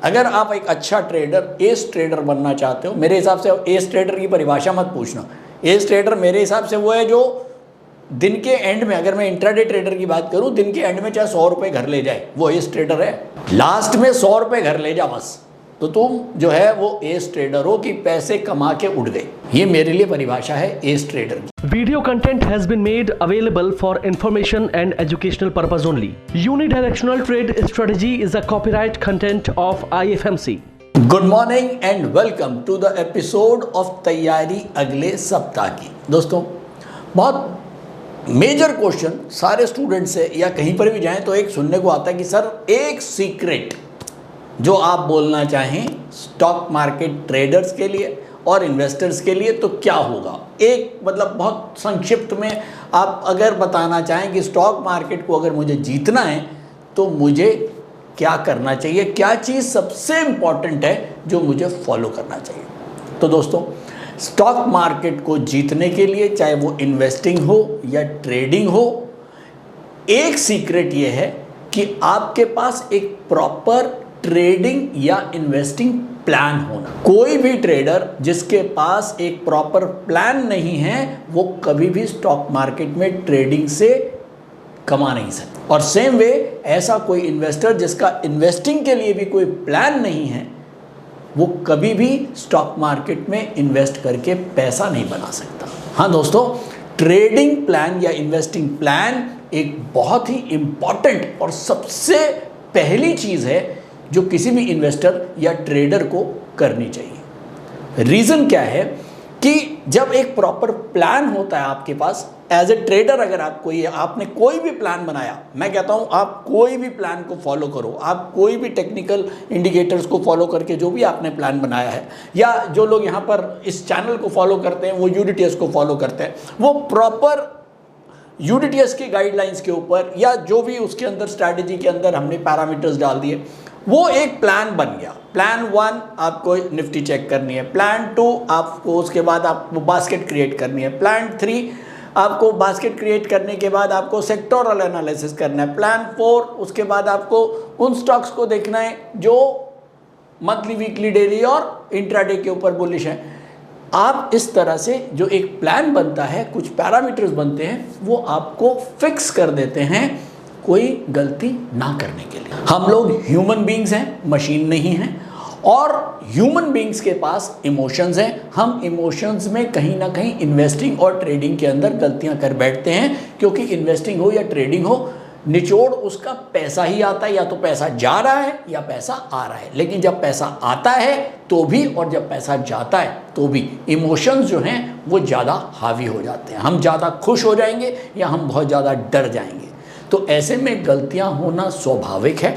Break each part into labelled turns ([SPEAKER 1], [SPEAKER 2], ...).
[SPEAKER 1] अगर आप एक अच्छा ट्रेडर, एस ट्रेडर बनना चाहते हो, मेरे हिसाब से एस ट्रेडर की परिभाषा मत पूछना। एस ट्रेडर मेरे हिसाब से वो है जो दिन के एंड में, अगर मैं इंट्राडे ट्रेडर की बात करूं, दिन के एंड में चाहे 100 रुपए घर ले जाए, वो एस ट्रेडर है। लास्ट में 100 रुपए घर ले जा बस, तो तुम जो है वो एस ट्रेडर हो कि पैसे कमा के उड़ गए। ये मेरे लिए परिभाषा है एस ट्रेडर की।
[SPEAKER 2] Video content has been made available for information and educational purpose only. Unidirectional trade strategy is a copyright content of IFMC.
[SPEAKER 1] Good morning and welcome to the episode of तैयारी अगले सप्ताह की। दोस्तों, बहुत major question सारे student से या कहीं पर भी जाएं तो एक सुनने को आता है कि सर एक सीक्रेट जो आप बोलना चाहें स्टॉक मार्केट ट्रेडर्स के लिए और इन्वेस्टर्स के लिए तो क्या होगा। एक मतलब बहुत संक्षिप्त में आप अगर बताना चाहें कि स्टॉक मार्केट को अगर मुझे जीतना है तो मुझे क्या करना चाहिए, क्या चीज़ सबसे इम्पॉर्टेंट है जो मुझे फॉलो करना चाहिए। तो दोस्तों, स्टॉक मार्केट को जीतने के लिए, चाहे वो इन्वेस्टिंग हो या ट्रेडिंग हो, एक सीक्रेट ये है कि आपके पास एक प्रॉपर ट्रेडिंग या इन्वेस्टिंग प्लान होना। कोई भी ट्रेडर जिसके पास एक प्रॉपर प्लान नहीं है वो कभी भी स्टॉक मार्केट में ट्रेडिंग से कमा नहीं सकता। और सेम वे ऐसा कोई इन्वेस्टर जिसका इन्वेस्टिंग के लिए भी कोई प्लान नहीं है वो कभी भी स्टॉक मार्केट में इन्वेस्ट करके पैसा नहीं बना सकता। हाँ दोस्तों, ट्रेडिंग प्लान या इन्वेस्टिंग प्लान एक बहुत ही इम्पॉर्टेंट और सबसे पहली चीज़ है जो किसी भी इन्वेस्टर या ट्रेडर को करनी चाहिए। रीज़न क्या है कि जब एक प्रॉपर प्लान होता है आपके पास एज ए ट्रेडर, अगर आपने कोई भी प्लान बनाया, मैं कहता हूं आप कोई भी प्लान को फॉलो करो, आप कोई भी टेक्निकल इंडिकेटर्स को फॉलो करके जो भी आपने प्लान बनाया है, या जो लोग यहाँ पर इस चैनल को फॉलो करते हैं वो यूडीटीएस को फॉलो करते हैं, वो प्रॉपर यूडीटीएस की गाइडलाइंस के ऊपर या जो भी उसके अंदर स्ट्रैटेजी के अंदर हमने पैरामीटर्स डाल दिए, वो एक प्लान बन गया। प्लान 1 आपको निफ्टी चेक करनी है, प्लान 2 आपको उसके बाद आपको बास्केट क्रिएट करनी है, प्लान 3 आपको बास्केट क्रिएट करने के बाद आपको सेक्टोरल एनालिसिस करना है, प्लान 4 उसके बाद आपको उन स्टॉक्स को देखना है जो मंथली, वीकली, डेली और इंट्राडे के ऊपर बुलिश है। आप इस तरह से जो एक प्लान बनता है, कुछ पैरामीटर्स बनते हैं, वो आपको फिक्स कर देते हैं कोई गलती ना करने के लिए। हम लोग ह्यूमन बीइंग्स हैं, मशीन नहीं हैं, और ह्यूमन बीइंग्स के पास इमोशंस हैं। हम इमोशंस में कहीं ना कहीं इन्वेस्टिंग और ट्रेडिंग के अंदर गलतियां कर बैठते हैं, क्योंकि इन्वेस्टिंग हो या ट्रेडिंग हो, निचोड़ उसका पैसा ही आता है। या तो पैसा जा रहा है या पैसा आ रहा है। लेकिन जब पैसा आता है तो भी और जब पैसा जाता है तो भी इमोशंस जो हैं वो ज़्यादा हावी हो जाते हैं। हम ज़्यादा खुश हो जाएंगे या हम बहुत ज़्यादा डर जाएंगे। तो ऐसे में गलतियां होना स्वाभाविक है।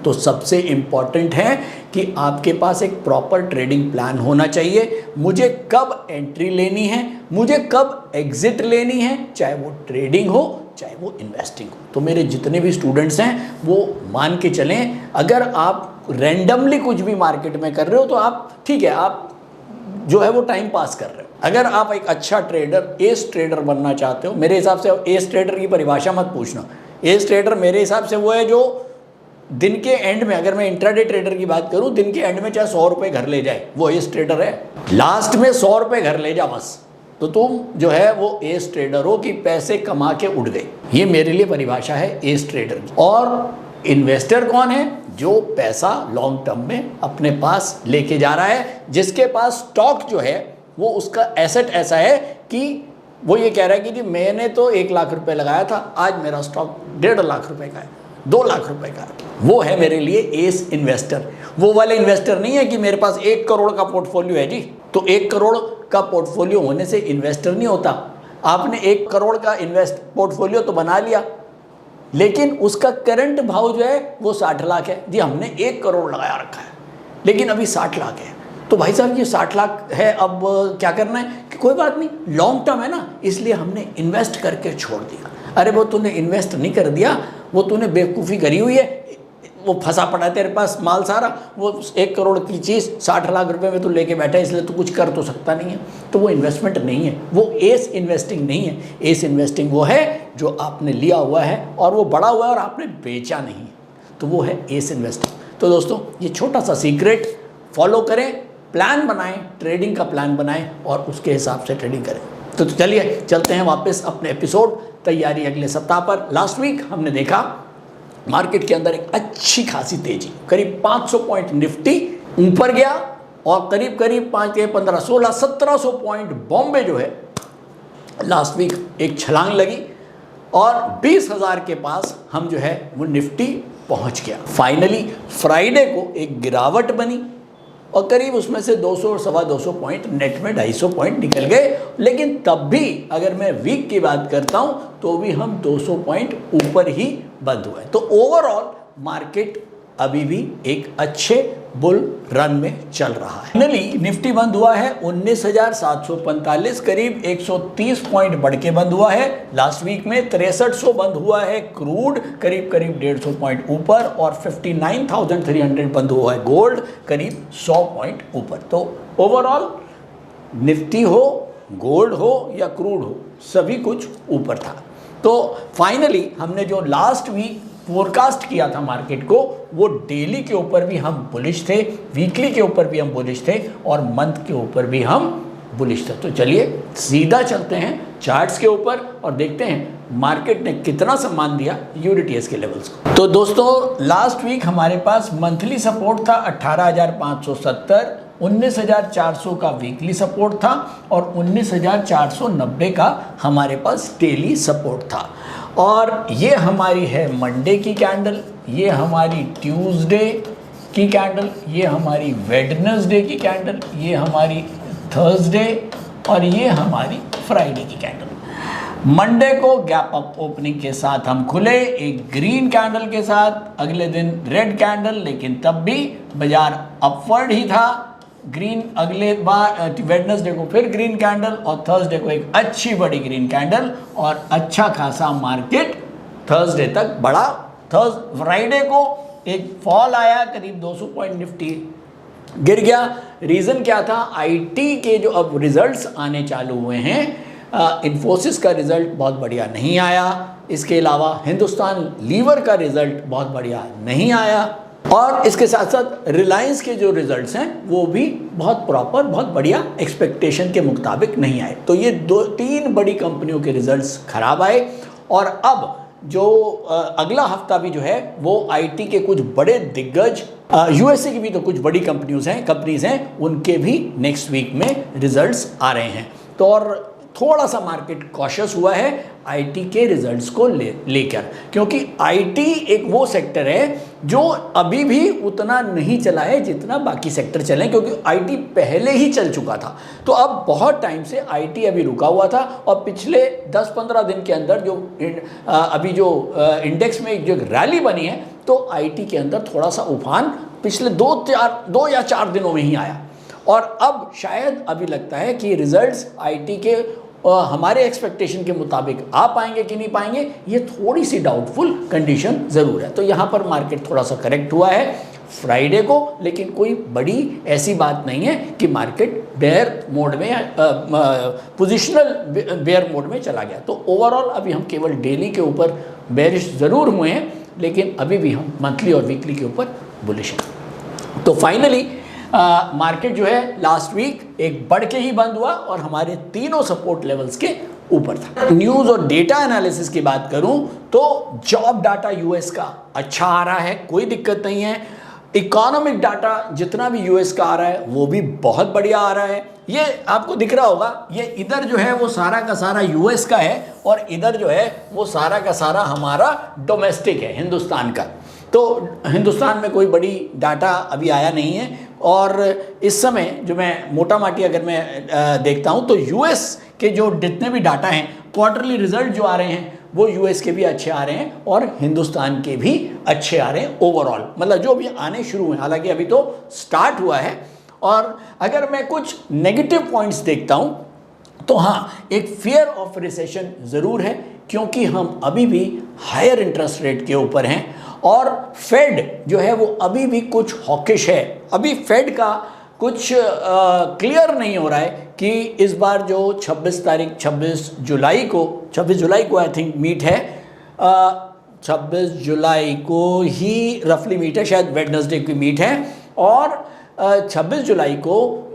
[SPEAKER 1] तो सबसे इम्पॉर्टेंट है कि आपके पास एक प्रॉपर ट्रेडिंग प्लान होना चाहिए। मुझे कब एंट्री लेनी है, मुझे कब एग्जिट लेनी है, चाहे वो ट्रेडिंग हो चाहे वो इन्वेस्टिंग हो। तो मेरे जितने भी स्टूडेंट्स हैं वो मान के चलें, अगर आप रैंडमली कुछ भी मार्केट में कर रहे हो तो आप ठीक है, आप जो है वो टाइम पास कर रहे हो। अगर आप एक अच्छा ट्रेडर, एस ट्रेडर बनना चाहते हो, मेरे हिसाब से एस ट्रेडर की परिभाषा मत पूछना। एस ट्रेडर मेरे हिसाब से वो है जो दिन के एंड में, अगर मैं इंट्राडे ट्रेडर की बात करूं, दिन के एंड में चाहे 100 रुपए घर ले जाए, वो एस ट्रेडर है। लास्ट में 100 रुपए घर ले जा बस, तो तुम जो है वो एस ट्रेडर हो कि पैसे कमा के उड़ गए। ये मेरे लिए परिभाषा है एस ट्रेडर की। और इन्वेस्टर कौन है? जो पैसा लॉन्ग टर्म में अपने पास लेके जा रहा है, जिसके पास स्टॉक जो है वो उसका एसेट ऐसा है कि वो ये कह रहा है कि जी मैंने तो 1 लाख रुपए लगाया था, आज मेरा स्टॉक 1.5 लाख रुपए का है, 2 लाख रुपए का है। वो है मेरे लिए एस इन्वेस्टर। वो वाले इन्वेस्टर नहीं है कि मेरे पास 1 करोड़ का पोर्टफोलियो है जी, तो 1 करोड़ का पोर्टफोलियो होने से इन्वेस्टर नहीं होता। आपने 1 करोड़ का पोर्टफोलियो तो बना लिया, लेकिन उसका करंट भाव जो है वो 60 लाख है जी। हमने 1 करोड़ लगाया रखा है लेकिन अभी 60 लाख है, तो भाई साहब ये 60 लाख है, अब क्या करना है कि कोई बात नहीं, लॉन्ग टर्म है ना, इसलिए हमने इन्वेस्ट करके छोड़ दिया। अरे वो तूने इन्वेस्ट नहीं कर दिया, वो तूने बेवकूफ़ी करी हुई है, वो फंसा पड़ा है तेरे पास माल सारा, वो 1 करोड़ की चीज़ 60 लाख रुपए में तू लेके बैठा है, इसलिए तू कुछ कर तो सकता नहीं है। तो वो इन्वेस्टमेंट नहीं है, वो एस इन्वेस्टिंग नहीं है। एस इन्वेस्टिंग वो है जो आपने लिया हुआ है और वो बड़ा हुआ है और आपने बेचा नहीं, तो वो है एस इन्वेस्टिंग। तो दोस्तों ये छोटा सा सीक्रेट फॉलो करें, प्लान बनाएं, ट्रेडिंग का प्लान बनाएं और उसके हिसाब से ट्रेडिंग करें। तो चलिए चलते हैं वापस अपने एपिसोड तैयारी अगले सप्ताह पर। लास्ट वीक हमने देखा मार्केट के अंदर एक अच्छी खासी तेजी, करीब 500 पॉइंट निफ्टी ऊपर गया और करीब करीब 5 के 15 16 1700 पॉइंट बॉम्बे जो है लास्ट वीक एक छलांग लगी और 20,000 के पास हम जो है वो निफ्टी पहुंच गया। फाइनली फ्राइडे को एक गिरावट बनी और करीब उसमें से 200 और 250 पॉइंट नेट में 250 पॉइंट निकल गए, लेकिन तब भी अगर मैं वीक की बात करता हूं तो भी हम 200 पॉइंट ऊपर ही बंद हुए। तो ओवरऑल मार्केट अभी भी एक अच्छे बुल रन में चल रहा है। फाइनली निफ्टी बंद हुआ है 19,745, करीब 130 पॉइंट बढ़ के बंद हुआ है। लास्ट वीक में 6300 बंद हुआ है क्रूड, करीब करीब 150 पॉइंट ऊपर, और 59,300 बंद हुआ है गोल्ड, करीब 100 पॉइंट ऊपर। तो ओवरऑल निफ्टी हो, गोल्ड हो या क्रूड हो, सभी कुछ ऊपर था। तो फाइनली हमने जो लास्ट वीक फोरकास्ट किया था मार्केट को, वो डेली के ऊपर भी हम बुलिश थे, वीकली के ऊपर भी हम बुलिश थे और मंथ के ऊपर भी हम बुलिश थे। तो चलिए सीधा चलते हैं चार्ट्स के ऊपर और देखते हैं मार्केट ने कितना सम्मान दिया यूडीटीएस के लेवल्स को। तो दोस्तों लास्ट वीक हमारे पास मंथली सपोर्ट था 18,570, 19,400 का वीकली सपोर्ट था और 19,490 का हमारे पास डेली सपोर्ट था। और ये हमारी है मंडे की कैंडल, ये हमारी ट्यूसडे की कैंडल, ये हमारी वेडनेसडे की कैंडल, ये हमारी थर्सडे और ये हमारी फ्राइडे की कैंडल। मंडे को गैप अप ओपनिंग के साथ हम खुले एक ग्रीन कैंडल के साथ, अगले दिन रेड कैंडल, लेकिन तब भी बाजार अपवर्ड ही था। ग्रीन अगले बार वेडनेसडे को फिर ग्रीन कैंडल और थर्सडे को एक अच्छी बड़ी ग्रीन कैंडल और अच्छा खासा मार्केट थर्सडे तक बढ़ा। फ्राइडे को एक फॉल आया, करीब 200 पॉइंट निफ्टी गिर गया। रीज़न क्या था? आईटी के जो अब रिजल्ट्स आने चालू हुए हैं, इन्फोसिस का रिजल्ट बहुत बढ़िया नहीं आया, इसके अलावा हिंदुस्तान लीवर का रिजल्ट बहुत बढ़िया नहीं आया और इसके साथ साथ रिलायंस के जो रिजल्ट्स हैं वो भी बहुत प्रॉपर, बहुत बढ़िया एक्सपेक्टेशन के मुताबिक नहीं आए। तो ये 2-3 बड़ी कंपनियों के रिजल्ट्स खराब आए और अब जो अगला हफ्ता भी जो है वो आईटी के कुछ बड़े दिग्गज, यूएसए की भी तो कुछ बड़ी कंपनीज हैं, उनके भी नेक्स्ट वीक में रिजल्ट्स आ रहे हैं। तो और थोड़ा सा मार्केट कॉशियस हुआ है आईटी के रिजल्ट्स को लेकर, क्योंकि आईटी एक वो सेक्टर है जो अभी भी उतना नहीं चला है जितना बाकी सेक्टर चले, क्योंकि आईटी पहले ही चल चुका था। तो अब बहुत टाइम से आईटी अभी रुका हुआ था और पिछले 10-15 दिन के अंदर जो अभी जो इंडेक्स में जो रैली बनी है, तो आईटी के अंदर थोड़ा सा उफान पिछले 2 या 4 दिनों में ही आया और अब शायद अभी लगता है कि रिजल्ट्स आईटी के हमारे एक्सपेक्टेशन के मुताबिक आ पाएंगे कि नहीं पाएंगे, ये थोड़ी सी डाउटफुल कंडीशन ज़रूर है। तो यहाँ पर मार्केट थोड़ा सा करेक्ट हुआ है फ्राइडे को, लेकिन कोई बड़ी ऐसी बात नहीं है कि मार्केट बेयर मोड में या पोजिशनल बेयर मोड में चला गया। तो ओवरऑल अभी हम केवल डेली के ऊपर बेरिश ज़रूर हुए हैं, लेकिन अभी भी हम मंथली और वीकली के ऊपर बुलिश हैं। तो फाइनली मार्केट जो है लास्ट वीक एक बढ़ के ही बंद हुआ और हमारे तीनों सपोर्ट लेवल्स के ऊपर था। न्यूज़ और डेटा एनालिसिस की बात करूं तो जॉब डाटा यूएस का अच्छा आ रहा है, कोई दिक्कत नहीं है। इकोनॉमिक डाटा जितना भी यूएस का आ रहा है वो भी बहुत बढ़िया आ रहा है। ये आपको दिख रहा होगा, ये इधर जो है वो सारा का सारा यूएस का है और इधर जो है वो सारा का सारा हमारा डोमेस्टिक है, हिंदुस्तान का। तो हिंदुस्तान में कोई बड़ी डाटा अभी आया नहीं है और इस समय जो मैं मोटा माटी अगर मैं देखता हूँ तो यूएस के जो जितने भी डाटा हैं, क्वार्टरली रिजल्ट जो आ रहे हैं वो यूएस के भी अच्छे आ रहे हैं और हिंदुस्तान के भी अच्छे आ रहे हैं ओवरऑल, मतलब जो भी आने शुरू हुए, हालांकि अभी तो स्टार्ट हुआ है। और अगर मैं कुछ नेगेटिव पॉइंट्स देखता हूँ तो हाँ, एक फियर ऑफ रिसेशन ज़रूर है, क्योंकि हम अभी भी हायर इंटरेस्ट रेट के ऊपर हैं और फेड जो है वो अभी भी कुछ हॉकिश है। अभी फेड का कुछ क्लियर नहीं हो रहा है कि इस बार जो 26 जुलाई को आई थिंक मीट है, 26 जुलाई को ही रफली मीट है, शायद वेडनेसडे की मीट है, और 26 जुलाई को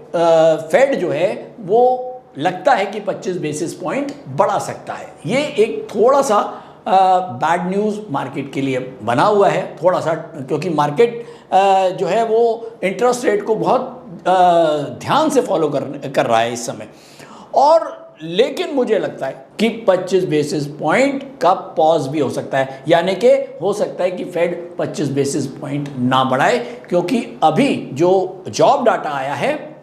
[SPEAKER 1] फेड जो है वो लगता है कि 25 बेसिस पॉइंट बढ़ा सकता है। ये एक थोड़ा सा बैड न्यूज़ मार्केट के लिए बना हुआ है, थोड़ा सा, क्योंकि मार्केट जो है वो इंटरेस्ट रेट को बहुत ध्यान से फॉलो कर रहा है इस समय। और लेकिन मुझे लगता है कि 25 बेसिस पॉइंट का पॉज भी हो सकता है, यानी कि हो सकता है कि फेड 25 बेसिस पॉइंट ना बढ़ाए, क्योंकि अभी जो जॉब डाटा आया है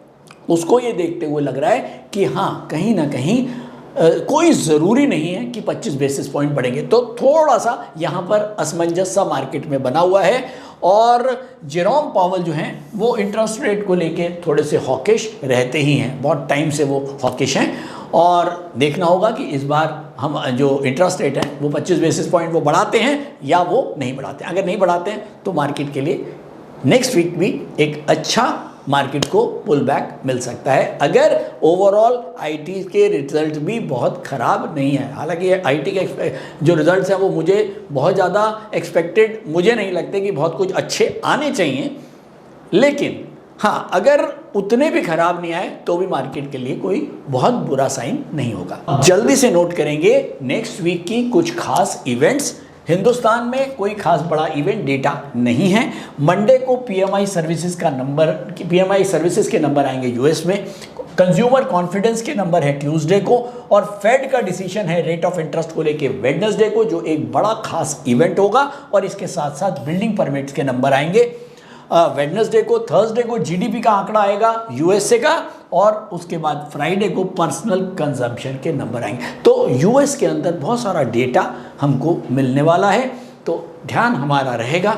[SPEAKER 1] उसको ये देखते हुए लग रहा है कि हाँ, कहीं ना कहीं कोई ज़रूरी नहीं है कि 25 बेसिस पॉइंट बढ़ेंगे। तो थोड़ा सा यहाँ पर असमंजस सा मार्केट में बना हुआ है, और जेरोम पावेल जो हैं वो इंटरेस्ट रेट को लेके थोड़े से हॉकिश रहते ही हैं, बहुत टाइम से वो हॉकिश हैं, और देखना होगा कि इस बार हम जो इंटरेस्ट रेट है वो 25 बेसिस पॉइंट वो बढ़ाते हैं या वो नहीं बढ़ाते हैं। अगर नहीं बढ़ाते हैं तो मार्केट के लिए नेक्स्ट वीक भी एक अच्छा मार्केट को पुल बैक मिल सकता है, अगर ओवरऑल आईटी के रिजल्ट भी बहुत ख़राब नहीं है। हालांकि आईटी के जो रिजल्ट्स हैं वो मुझे बहुत ज़्यादा एक्सपेक्टेड मुझे नहीं लगते कि बहुत कुछ अच्छे आने चाहिए, लेकिन हाँ, अगर उतने भी ख़राब नहीं आए तो भी मार्केट के लिए कोई बहुत बुरा साइन नहीं होगा। जल्दी से नोट करेंगे नेक्स्ट वीक की कुछ खास इवेंट्स। हिंदुस्तान में कोई खास बड़ा इवेंट डेटा नहीं है। मंडे को पीएमआई सर्विसेज के नंबर आएंगे यूएस में, कंज्यूमर कॉन्फिडेंस के नंबर है ट्यूसडे को, और फेड का डिसीजन है रेट ऑफ इंटरेस्ट को लेके वेडनेसडे को, जो एक बड़ा खास इवेंट होगा। और इसके साथ साथ बिल्डिंग परमिट्स के नंबर आएंगे वेडनेसडे को। थर्सडे को जीडीपी का आंकड़ा आएगा यूएसए का, और उसके बाद फ्राइडे को पर्सनल कंजम्पशन के नंबर आएंगे। तो यूएस के अंदर बहुत सारा डेटा हमको मिलने वाला है, तो ध्यान हमारा रहेगा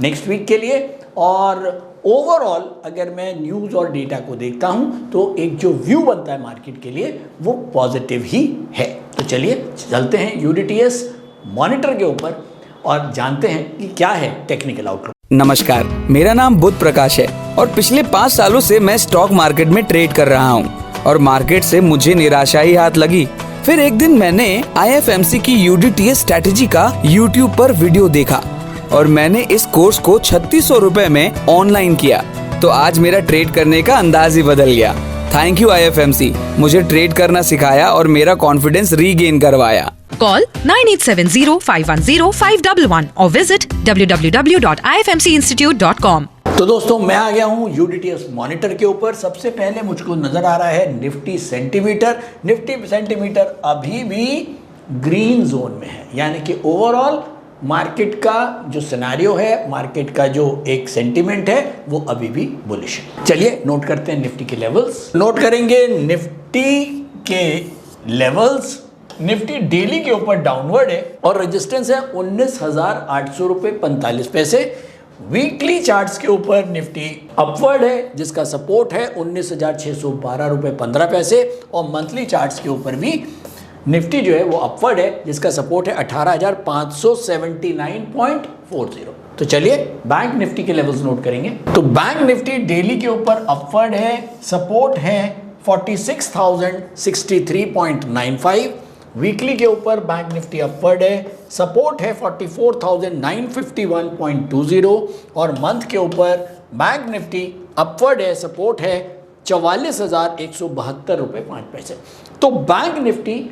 [SPEAKER 1] नेक्स्ट वीक के लिए। और ओवरऑल अगर मैं न्यूज़ और डेटा को देखता हूँ तो एक जो व्यू बनता है मार्केट के लिए वो पॉजिटिव ही है। तो चलिए चलते हैं यूडीटीएस मॉनिटर के ऊपर और जानते हैं कि क्या है टेक्निकल आउटलुक।
[SPEAKER 3] नमस्कार, मेरा नाम बुध प्रकाश है और पिछले 5 सालों से मैं स्टॉक मार्केट में ट्रेड कर रहा हूँ और मार्केट से मुझे निराशा ही हाथ लगी। फिर एक दिन मैंने IFMC की यूडीटीएस स्ट्रैटेजी का YouTube पर वीडियो देखा और मैंने इस कोर्स को 3600 रुपए में ऑनलाइन किया, तो आज मेरा ट्रेड करने का अंदाज ही बदल गया। थैंक यू IFMC, मुझे ट्रेड करना सिखाया और मेरा कॉन्फिडेंस रीगेन करवाया।
[SPEAKER 4] Call 9870-510-511 or visit www.ifmcinstitute.com।
[SPEAKER 1] तो दोस्तों मैं आ गया हूँ यूडीटीएस मॉनिटर के ऊपर। सबसे पहले मुझको नजर आ रहा है निफ्टी सेंटीमीटर। निफ्टी सेंटीमीटर अभी भी ग्रीन जोन में है, यानी कि ओवरऑल मार्केट का जो सिनेरियो है, मार्केट का जो एक सेंटीमेंट है वो अभी भी बुलिश है। चलिए नोट करते हैं निफ्टी के लेवल्स। नोट करेंगे निफ्टी के लेवल्स। निफ्टी डेली के ऊपर डाउनवर्ड है और रेजिस्टेंस है 19,800 रुपये 45 पैसे। वीकली चार्ट्स के ऊपर निफ्टी अपवर्ड है जिसका सपोर्ट है 19,612 रुपये 15 पैसे, और मंथली चार्ट्स के ऊपर भी निफ्टी जो है वो अपवर्ड है जिसका सपोर्ट है 18,579.40। तो चलिए बैंक निफ्टी के लेवल्स नोट करेंगे। तो बैंक निफ्टी डेली के ऊपर अपवर्ड है, सपोर्ट है 46,063.95। वीकली के ऊपर बैंक निफ्टी अपवर्ड है, सपोर्ट है 44,951.20, और मंथ के ऊपर बैंक निफ्टी अपवर्ड है, सपोर्ट है 44,172 रुपये 5 पैसे। तो bank Nifty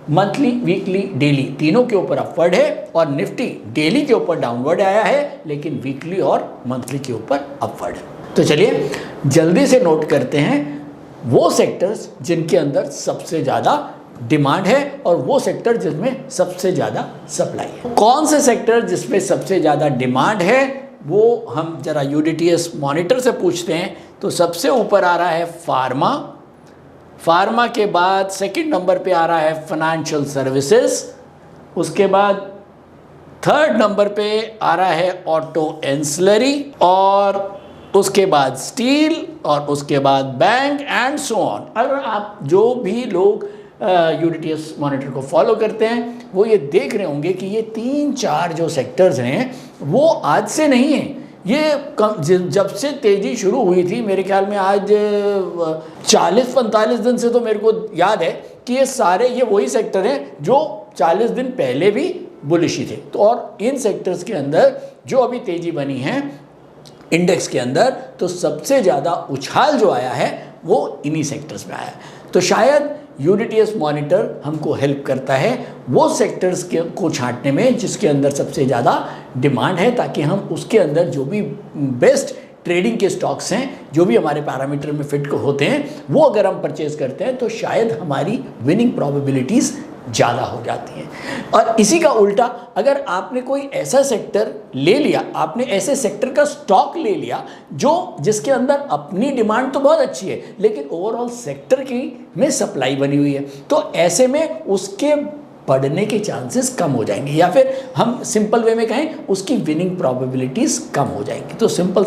[SPEAKER 1] monthly, weekly, daily तीनों के ऊपर अपवर्ड है, और निफ्टी डेली के ऊपर डाउनवर्ड आया है लेकिन वीकली और मंथली के ऊपर अपवर्ड है। तो चलिए जल्दी से नोट करते हैं वो सेक्टर्स जिनके अंदर सबसे ज़्यादा डिमांड है और वो सेक्टर जिसमें सबसे ज़्यादा सप्लाई है। कौन से सेक्टर जिसमें सबसे ज़्यादा डिमांड है वो हम जरा यूडीटीएस मॉनिटर से पूछते हैं। तो सबसे ऊपर आ रहा है फार्मा के बाद सेकंड नंबर पे आ रहा है फाइनेंशियल सर्विसेज, उसके बाद थर्ड नंबर पे आ रहा है ऑटो एंसिलरी, और उसके बाद स्टील, और उसके बाद बैंक एंड सो ऑन। अगर आप जो भी लोग यूडीटीएस मॉनिटर को फॉलो करते हैं वो ये देख रहे होंगे कि ये 3-4 जो सेक्टर्स हैं वो आज से नहीं हैं। ये जब से तेज़ी शुरू हुई थी, मेरे ख्याल में आज 40-45 दिन से, तो मेरे को याद है कि ये सारे ये वही सेक्टर हैं जो 40 दिन पहले भी बुलिश ही थे। तो और इन सेक्टर्स के अंदर जो अभी तेजी बनी है इंडेक्स के अंदर, तो सबसे ज़्यादा उछाल जो आया है वो इन्हीं सेक्टर्स में आया है। तो शायद यूडीटीएस मॉनिटर हमको हेल्प करता है वो सेक्टर्स के को छांटने में जिसके अंदर सबसे ज़्यादा डिमांड है, ताकि हम उसके अंदर जो भी बेस्ट ट्रेडिंग के स्टॉक्स हैं, जो भी हमारे पैरामीटर में फिट होते हैं, वो अगर हम परचेज करते हैं तो शायद हमारी विनिंग प्रोबेबिलिटीज़ ज़्यादा हो जाती हैं। और इसी का उल्टा, अगर आपने कोई ऐसा सेक्टर ले लिया, आपने ऐसे सेक्टर का स्टॉक ले लिया जिसके अंदर अपनी डिमांड तो बहुत अच्छी है लेकिन ओवरऑल सेक्टर की में सप्लाई बनी हुई है, तो ऐसे में उसके बढ़ने के चांसेस कम हो जाएंगे, या फिर हम सिंपल वे में कहें उसकी विनिंग प्रोबेबिलिटीज़ कम हो जाएंगी। तो सिंपल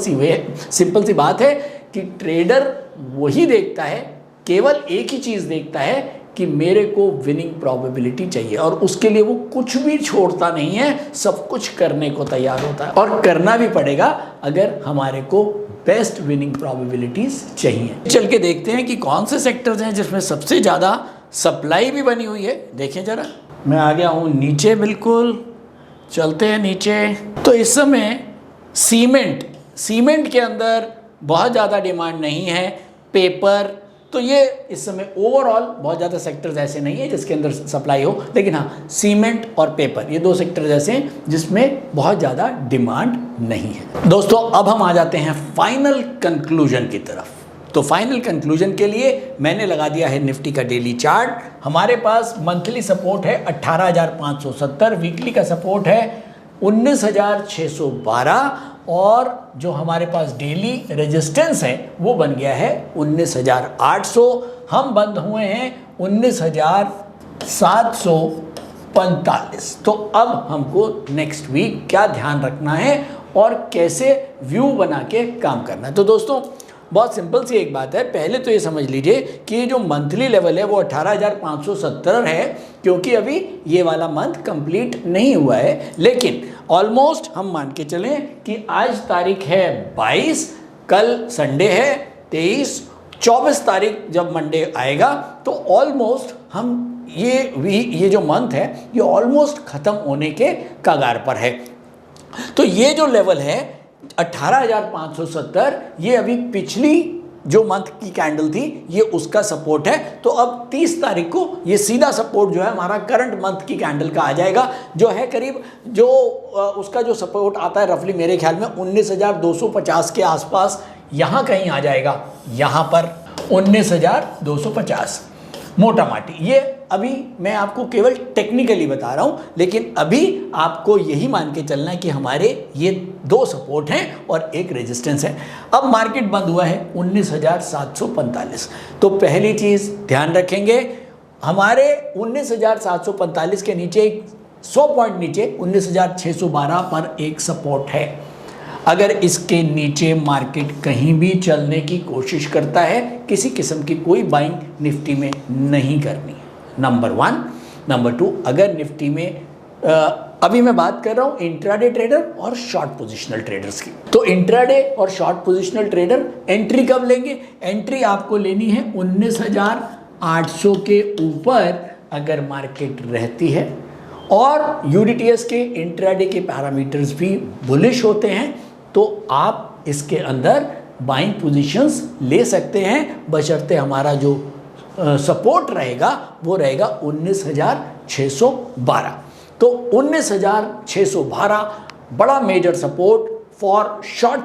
[SPEAKER 1] सी बात है कि ट्रेडर वही देखता है, केवल एक ही चीज़ देखता है कि मेरे को विनिंग प्रोबेबिलिटी चाहिए, और उसके लिए वो कुछ भी छोड़ता नहीं है, सब कुछ करने को तैयार होता है, और करना भी पड़ेगा अगर हमारे को बेस्ट विनिंग प्रोबेबिलिटीज़ चाहिए। चल के देखते हैं कि कौन से सेक्टर्स हैं जिसमें सबसे ज़्यादा सप्लाई भी बनी हुई है। देखें ज़रा, मैं आ गया हूँ नीचे, बिल्कुल चलते हैं नीचे। तो इस समय सीमेंट के अंदर बहुत ज़्यादा डिमांड नहीं है। पेपर, तो ये इस समय ओवरऑल बहुत ज़्यादा सेक्टर्स ऐसे नहीं है जिसके अंदर सप्लाई हो, लेकिन हाँ सीमेंट और पेपर ये दो सेक्टर्स ऐसे हैं जिसमें बहुत ज़्यादा डिमांड नहीं है। दोस्तों अब हम आ जाते हैं फाइनल कंक्लूजन की तरफ। तो फाइनल कंक्लूजन के लिए मैंने लगा दिया है निफ्टी का डेली चार्ट। हमारे पास मंथली सपोर्ट है 18,570, वीकली का सपोर्ट है 19,612, और जो हमारे पास डेली रेजिस्टेंस है वो बन गया है 19,800। हम बंद हुए हैं 19,745। तो अब हमको नेक्स्ट वीक क्या ध्यान रखना है और कैसे व्यू बना के काम करना है। तो दोस्तों बहुत सिंपल सी एक बात है, पहले तो ये समझ लीजिए कि जो मंथली लेवल है वो 18,570 है, क्योंकि अभी ये वाला मंथ कंप्लीट नहीं हुआ है, लेकिन ऑलमोस्ट हम मान के चलें कि आज तारीख है 22, कल संडे है 23, 24 तारीख जब मंडे आएगा तो ऑलमोस्ट हम ये जो मंथ है ये ऑलमोस्ट ख़त्म होने के कगार पर है। तो ये जो लेवल है 18,570, ये अभी पिछली जो मंथ की कैंडल थी ये उसका सपोर्ट है। तो अब 30 तारीख को ये सीधा सपोर्ट जो है हमारा करंट मंथ की कैंडल का आ जाएगा, जो है करीब जो उसका जो सपोर्ट आता है रफली मेरे ख्याल में 19,250 के आसपास यहाँ कहीं आ जाएगा। यहाँ पर 19,250 मोटा माटी। ये अभी मैं आपको केवल टेक्निकली बता रहा हूँ, लेकिन अभी आपको यही मान के चलना है कि हमारे ये दो सपोर्ट हैं और एक रेजिस्टेंस है। अब मार्केट बंद हुआ है 19,745। तो पहली चीज़ ध्यान रखेंगे, हमारे 19,745 के नीचे 100 पॉइंट नीचे 19,612 पर एक सपोर्ट है। अगर इसके नीचे मार्केट कहीं भी चलने की कोशिश करता है, किसी किस्म की कोई बाइंग निफ्टी में नहीं करनी है, नंबर 1। नंबर 2, अगर निफ्टी में अभी मैं बात कर रहा हूँ इंट्राडे ट्रेडर और शॉर्ट पोजिशनल ट्रेडर्स की। तो इंट्राडे और शॉर्ट पोजिशनल ट्रेडर एंट्री कब लेंगे? एंट्री आपको लेनी है 19,800 के ऊपर अगर मार्केट रहती है, और यूडीटीएस के इंट्राडे के पैरामीटर्स भी बुलिश होते हैं, तो आप इसके अंदर बाइंग पोजीशंस ले सकते हैं, बशर्ते हमारा जो सपोर्ट रहेगा वो रहेगा 19,612। तो 19,612 बड़ा major support for short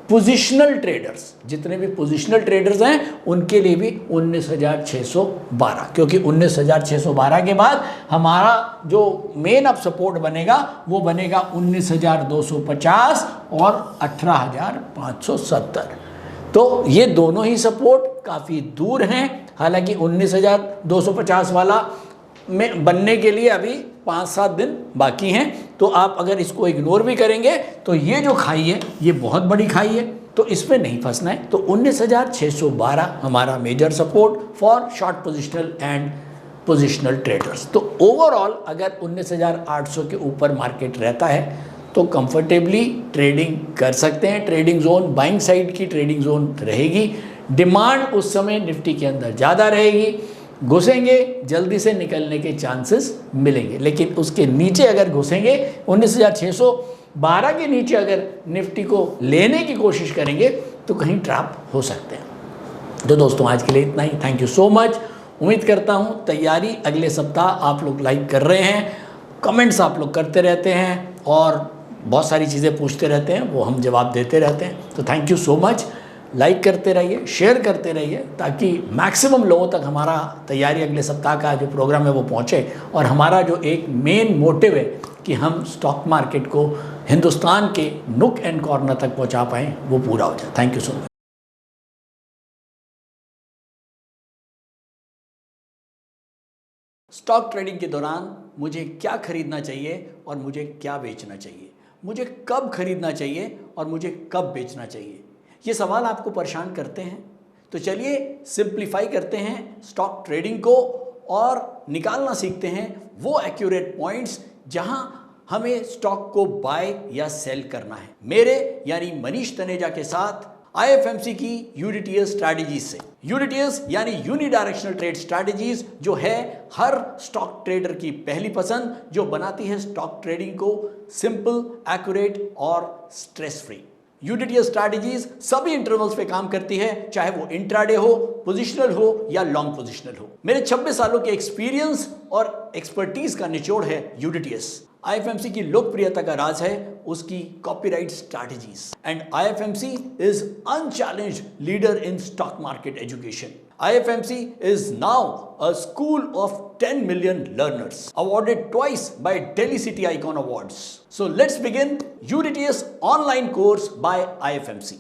[SPEAKER 1] positional traders. जितने भी पोजिशनल ट्रेडर्स हैं उनके लिए भी 19,612, क्योंकि 19,612 के बाद हमारा जो मेन अब सपोर्ट बनेगा वो बनेगा 19,250 और 18,570। तो ये दोनों ही सपोर्ट काफ़ी दूर हैं। हालांकि 19,250 वाला में बनने के लिए अभी 5-7 दिन बाकी हैं, तो आप अगर इसको इग्नोर भी करेंगे तो ये जो खाई है ये बहुत बड़ी खाई है, तो इसमें नहीं फंसना है। तो 19,612 हमारा major support for short positional and positional traders. तो ओवरऑल अगर 19,800 के ऊपर मार्केट रहता है तो कंफर्टेबली ट्रेडिंग कर सकते हैं। ट्रेडिंग जोन, बाइंग साइड की ट्रेडिंग जोन रहेगी। डिमांड उस समय निफ्टी के अंदर ज़्यादा रहेगी। घुसेंगे जल्दी से निकलने के चांसेस मिलेंगे, लेकिन उसके नीचे अगर घुसेंगे 19,612 के नीचे अगर निफ्टी को लेने की कोशिश करेंगे तो कहीं ट्रैप हो सकते हैं। तो दोस्तों आज के लिए इतना ही। Thank you so much. उम्मीद करता हूँ तैयारी अगले सप्ताह आप लोग लाइक कर रहे हैं, कमेंट्स आप लोग करते रहते हैं और बहुत सारी चीज़ें पूछते रहते हैं, वो हम जवाब देते रहते हैं। तो thank you so much. Like करते रहिए, शेयर करते रहिए, ताकि मैक्सिमम लोगों तक हमारा तैयारी अगले सप्ताह का जो प्रोग्राम है वो पहुँचे और हमारा जो एक मेन मोटिव है कि हम स्टॉक मार्केट को हिंदुस्तान के नुक एंड कॉर्नर तक पहुँचा पाएँ वो पूरा हो जाए। Thank you so much. Stock trading के दौरान मुझे क्या खरीदना चाहिए और मुझे क्या बेचना चाहिए, मुझे कब खरीदना चाहिए और मुझे कब बेचना चाहिए, ये सवाल आपको परेशान करते हैं। तो चलिए सिंप्लीफाई करते हैं स्टॉक ट्रेडिंग को और निकालना सीखते हैं वो एक्यूरेट पॉइंट्स जहां हमें स्टॉक को बाय या सेल करना है। मेरे यानी मनीष तनेजा के साथ IFMC की यूडीटीएस स्ट्रैटेजीज से। यूडीटीएस यानी यूनिडायरेक्शनल ट्रेड स्ट्रैटेजीज, जो है हर स्टॉक ट्रेडर की पहली पसंद, जो बनाती है स्टॉक ट्रेडिंग को सिंपल, एक्यूरेट और स्ट्रेस फ्री। यूडीटीएस स्ट्रैटेजीज सभी इंटरवल्स पे काम करती है, चाहे वो इंट्राडे हो, पोजिशनल हो या लॉन्ग पोजिशनल हो। मेरे 26 सालों के एक्सपीरियंस और एक्सपर्टीज का निचोड़ है यूडीटीएस। IFMC की लोकप्रियता का राज है उसकी copyright strategies and IFMC is unchallenged leader in stock market education. IFMC is now a school of 10 million learners, awarded twice by Delhi City Icon Awards. So let's begin UDTS online course by IFMC.